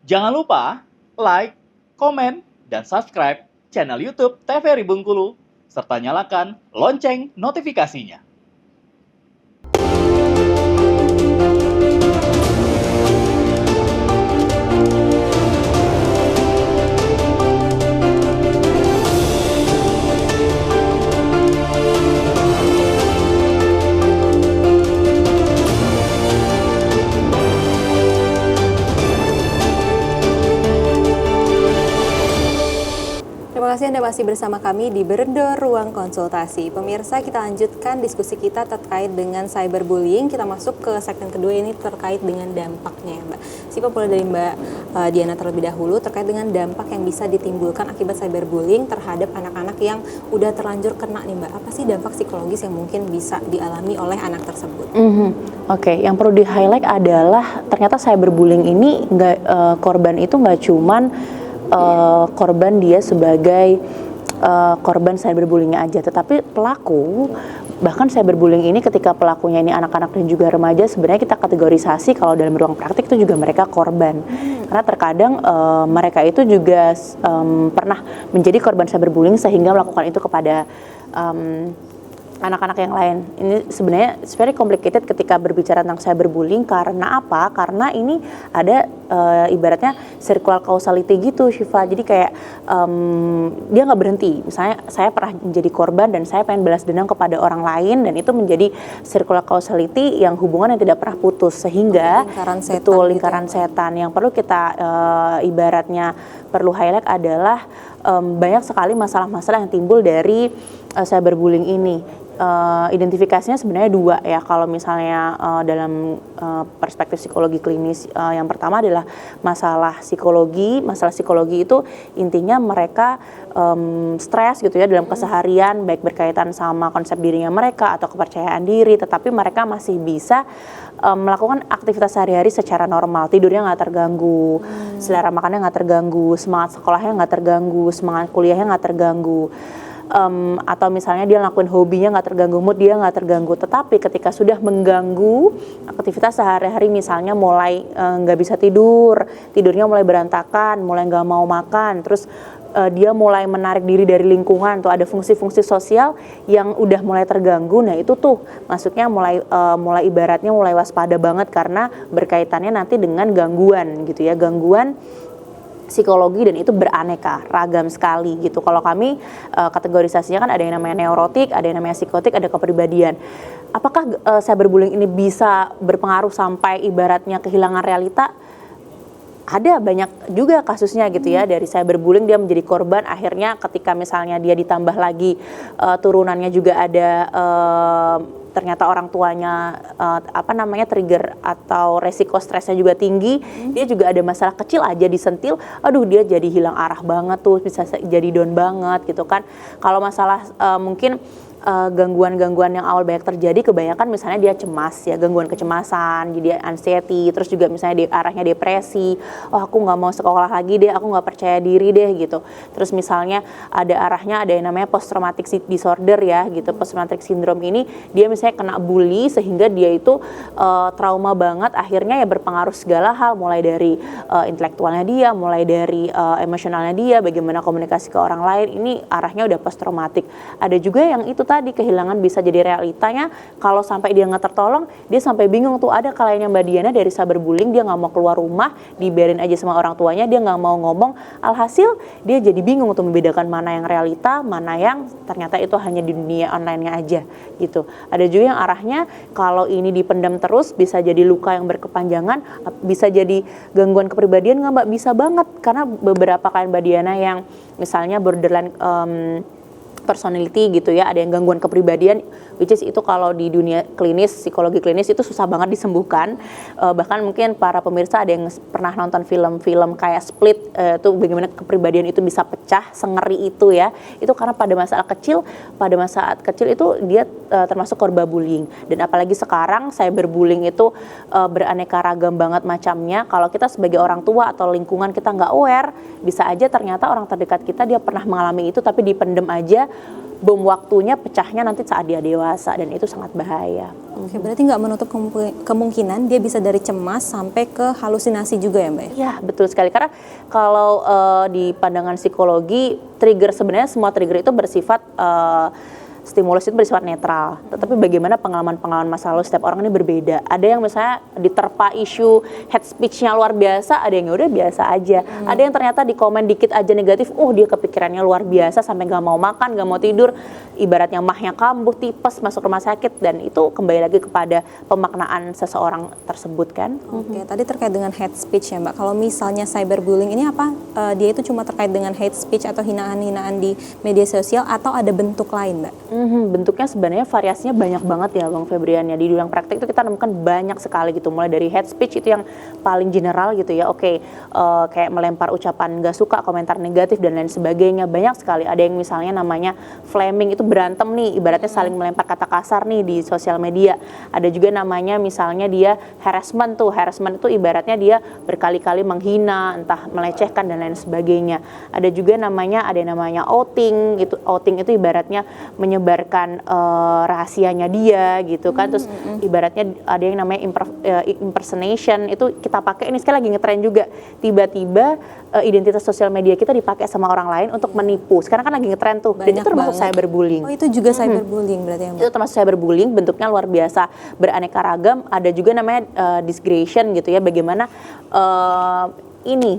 Jangan lupa like, komen, dan subscribe channel YouTube TVRI Bengkulu, serta nyalakan lonceng notifikasinya. Terima kasih Anda masih bersama kami di Beredor Ruang Konsultasi. Pemirsa, kita lanjutkan diskusi kita terkait dengan cyberbullying. Kita masuk ke segmen kedua, ini terkait dengan dampaknya, Mbak. Siapa mulai dari Mbak Diana terlebih dahulu terkait dengan dampak yang bisa ditimbulkan akibat cyberbullying terhadap anak-anak yang udah terlanjur kena nih, Mbak. Apa sih dampak psikologis yang mungkin bisa dialami oleh anak tersebut? Oke, yang perlu di-highlight adalah ternyata cyberbullying ini korban itu nggak cuman korban dia sebagai korban cyberbullying aja, tetapi pelaku, bahkan cyberbullying ini ketika pelakunya ini anak-anak dan juga remaja, sebenarnya kita kategorisasi kalau dalam ruang praktik itu juga mereka korban. Karena terkadang mereka itu juga pernah menjadi korban cyberbullying sehingga melakukan itu kepada anak-anak yang lain. Ini sebenarnya it's very complicated ketika berbicara tentang cyberbullying. Karena apa? Karena ini ada ibaratnya circular causality gitu, Syifa. Jadi kayak dia nggak berhenti. Misalnya saya pernah menjadi korban dan saya pengen balas dendam kepada orang lain, dan itu menjadi circular causality yang hubungan yang tidak pernah putus, sehingga lingkaran setan. Yang perlu kita ibaratnya perlu highlight adalah banyak sekali masalah-masalah yang timbul dari cyberbullying ini. Identifikasinya sebenarnya dua ya, kalau misalnya dalam perspektif psikologi klinis. Yang pertama adalah masalah psikologi. Masalah psikologi itu intinya mereka stres gitu ya dalam keseharian, baik berkaitan sama konsep dirinya mereka atau kepercayaan diri, tetapi mereka masih bisa melakukan aktivitas sehari-hari secara normal. Tidurnya nggak terganggu, selera makannya nggak terganggu, semangat sekolahnya nggak terganggu, semangat kuliahnya nggak terganggu. Atau misalnya dia ngelakuin hobinya nggak terganggu, mood dia nggak terganggu. Tetapi ketika sudah mengganggu aktivitas sehari-hari, misalnya mulai nggak bisa tidur, tidurnya mulai berantakan, mulai nggak mau makan, terus dia mulai menarik diri dari lingkungan, tuh ada fungsi-fungsi sosial yang udah mulai terganggu. Nah itu tuh masuknya mulai ibaratnya mulai waspada banget, karena berkaitannya nanti dengan gangguan gitu ya, gangguan psikologi, dan itu beraneka ragam sekali gitu. Kalau kami kategorisasinya kan ada yang namanya neurotik, ada yang namanya psikotik, ada kepribadian. Apakah cyberbullying ini bisa berpengaruh sampai ibaratnya kehilangan realita? Ada banyak juga kasusnya gitu ya, dari cyberbullying dia menjadi korban, akhirnya ketika misalnya dia ditambah lagi turunannya juga ada ternyata orang tuanya trigger atau resiko stresnya juga tinggi, dia juga ada masalah kecil aja disentil, aduh dia jadi hilang arah banget tuh, bisa jadi down banget gitu kan. Kalau masalah mungkin gangguan-gangguan yang awal banyak terjadi, kebanyakan misalnya dia cemas ya, gangguan kecemasan, jadi anxiety, terus juga misalnya arahnya depresi, oh aku nggak mau sekolah lagi deh, aku nggak percaya diri deh gitu. Terus misalnya ada arahnya ada yang namanya post traumatic disorder ya gitu. Post traumatic syndrome ini dia misalnya kena bully sehingga dia itu trauma banget, akhirnya ya berpengaruh segala hal, mulai dari intelektualnya dia, mulai dari emosionalnya dia, bagaimana komunikasi ke orang lain, ini arahnya udah post traumatic. Ada juga yang itu tadi kehilangan bisa jadi realitanya, kalau sampai dia nggak tertolong, dia sampai bingung tuh. Ada kalanya Mbak Diana dari cyberbullying, dia nggak mau keluar rumah, dibiarin aja sama orang tuanya, dia nggak mau ngomong, alhasil dia jadi bingung untuk membedakan mana yang realita, mana yang ternyata itu hanya di dunia online-nya aja gitu. Ada juga yang arahnya kalau ini dipendam terus bisa jadi luka yang berkepanjangan, bisa jadi gangguan kepribadian nggak Mbak? Bisa banget, karena beberapa kali Mbak Diana yang misalnya borderline personality gitu ya, ada yang gangguan kepribadian, which is itu kalau di dunia klinis, psikologi klinis itu susah banget disembuhkan. Bahkan mungkin para pemirsa ada yang pernah nonton film-film kayak Split, itu bagaimana kepribadian itu bisa pecah, sengeri itu ya, itu karena pada saat kecil itu dia termasuk korban bullying. Dan apalagi sekarang cyberbullying itu beraneka ragam banget macamnya. Kalau kita sebagai orang tua atau lingkungan kita nggak aware, bisa aja ternyata orang terdekat kita dia pernah mengalami itu tapi dipendem aja, bom waktunya pecahnya nanti saat dia dewasa, dan itu sangat bahaya. Oke, berarti nggak menutup kemungkinan dia bisa dari cemas sampai ke halusinasi juga ya Mbak? Ya, betul sekali. Karena kalau di pandangan psikologi, sebenarnya semua trigger itu bersifat stimulus itu bersifat netral, tetapi bagaimana pengalaman-pengalaman masa lalu setiap orang ini berbeda. Ada yang misalnya diterpa isu head speech-nya luar biasa, ada yang udah biasa aja. Ada yang ternyata di komen dikit aja negatif, dia kepikirannya luar biasa sampai gak mau makan, gak mau tidur, ibaratnya mahnya kambuh, tipes, masuk rumah sakit, dan itu kembali lagi kepada pemaknaan seseorang tersebut kan. Oke, tadi terkait dengan hate speech ya Mbak. Kalau misalnya cyberbullying ini apa? Dia itu cuma terkait dengan hate speech atau hinaan-hinaan di media sosial atau ada bentuk lain Mbak? Bentuknya sebenarnya variasinya banyak banget ya Bang Febrian ya. Di dunia praktek itu kita nemukan banyak sekali gitu, mulai dari hate speech itu yang paling general gitu ya. Kayak melempar ucapan gak suka, komentar negatif dan lain sebagainya, banyak sekali. Ada yang misalnya namanya flaming, itu berantem nih, ibaratnya saling melempar kata kasar nih di sosial media. Ada juga namanya misalnya dia harassment itu ibaratnya dia berkali-kali menghina, entah melecehkan dan lain sebagainya. Ada juga namanya outing itu ibaratnya menyebarkan rahasianya dia gitu kan. Terus ibaratnya ada yang namanya impersonation, itu kita pakai, ini sekali lagi ngetren juga, tiba-tiba identitas sosial media kita dipakai sama orang lain untuk menipu. Sekarang kan lagi ngetren tuh, dan itu termasuk cyberbullying. Oh, itu juga cyberbullying berarti ya Mbak? Itu termasuk cyberbullying, bentuknya luar biasa beraneka ragam. Ada juga namanya disgration gitu ya, bagaimana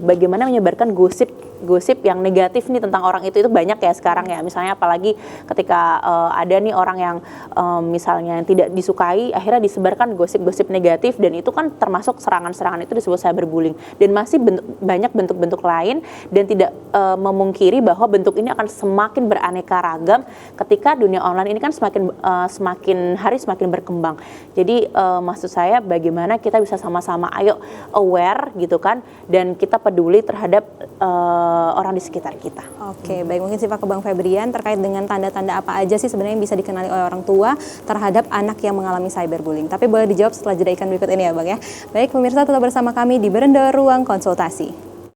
bagaimana menyebarkan gosip yang negatif nih tentang orang itu banyak ya sekarang ya. Misalnya apalagi ketika ada nih orang yang misalnya yang tidak disukai, akhirnya disebarkan gosip-gosip negatif, dan itu kan termasuk serangan-serangan, itu disebut cyberbullying. Dan masih banyak bentuk-bentuk lain, dan tidak memungkiri bahwa bentuk ini akan semakin beraneka ragam ketika dunia online ini kan semakin hari semakin berkembang. Jadi maksud saya bagaimana kita bisa sama-sama ayo aware gitu kan, dan kita peduli terhadap orang di sekitar kita. Oke, baik, mungkin sifat ke Bang Febrian terkait dengan tanda-tanda apa aja sih sebenarnya yang bisa dikenali oleh orang tua terhadap anak yang mengalami cyberbullying. Tapi boleh dijawab setelah jeda iklan berikut ini ya Bang ya. Baik, pemirsa tetap bersama kami di Beranda Ruang Konsultasi.